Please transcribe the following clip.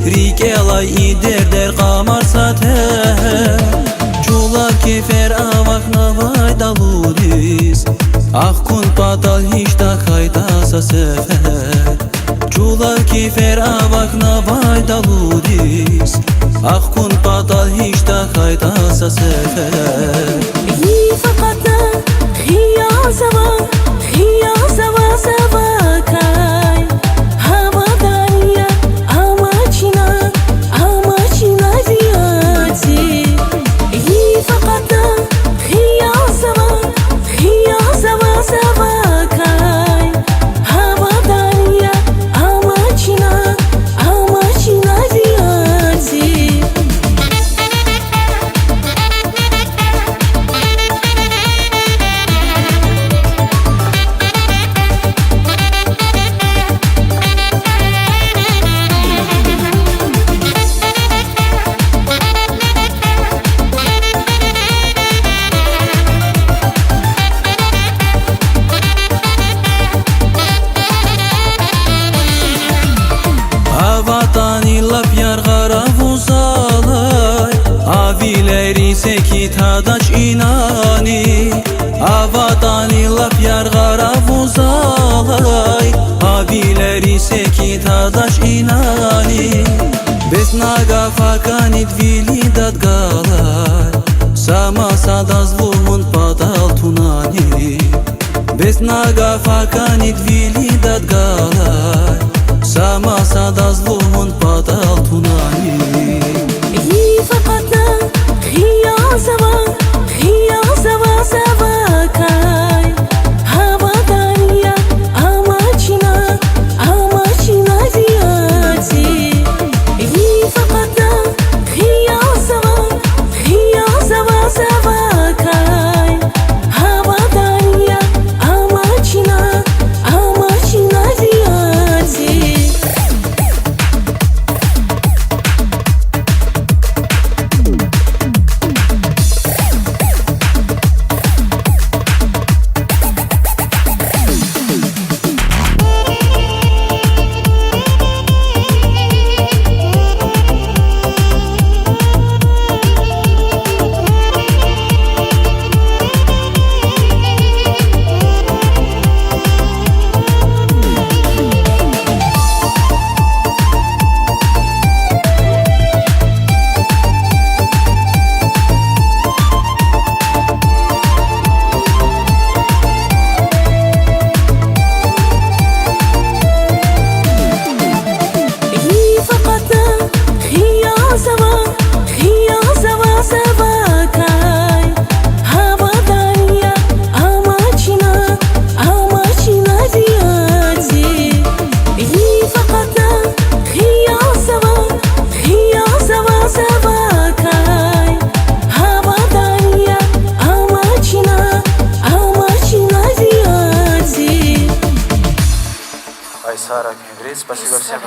Rikelay ider der kamar sate Çula kefer avak navay daluris Ah kun patal hiç da kaydasa sefer Çula kefer avak navay daluris Ah kun patal hiç da kaydasa sefer İyi fakat Hiya zava kay Havadan ya amacına ziyati İyi fakat Hiya zava kay Havadan ya amacına ziyati Vatani laf yar garavuzalay Avileri sekit hadaç inani Vatani laf yar garavuzalay Avileri sekit hadaç inani Besnaga fakanit vilidat galay Sama sadazlumun padal tunani Besnaga fakanit vilidat galay Sama sadazlumun padal tunani İyi fakat Hiya zava kay Havadan ya amacına ziyati İyi fakat Hiya zava kay Havadan ya amacına ziyati Hiya zava kay Havadan ya amacına ziyati İyi fakat Hiya zava kay Havadan ya amacına ziyati Ай, Сара, спасибо всем.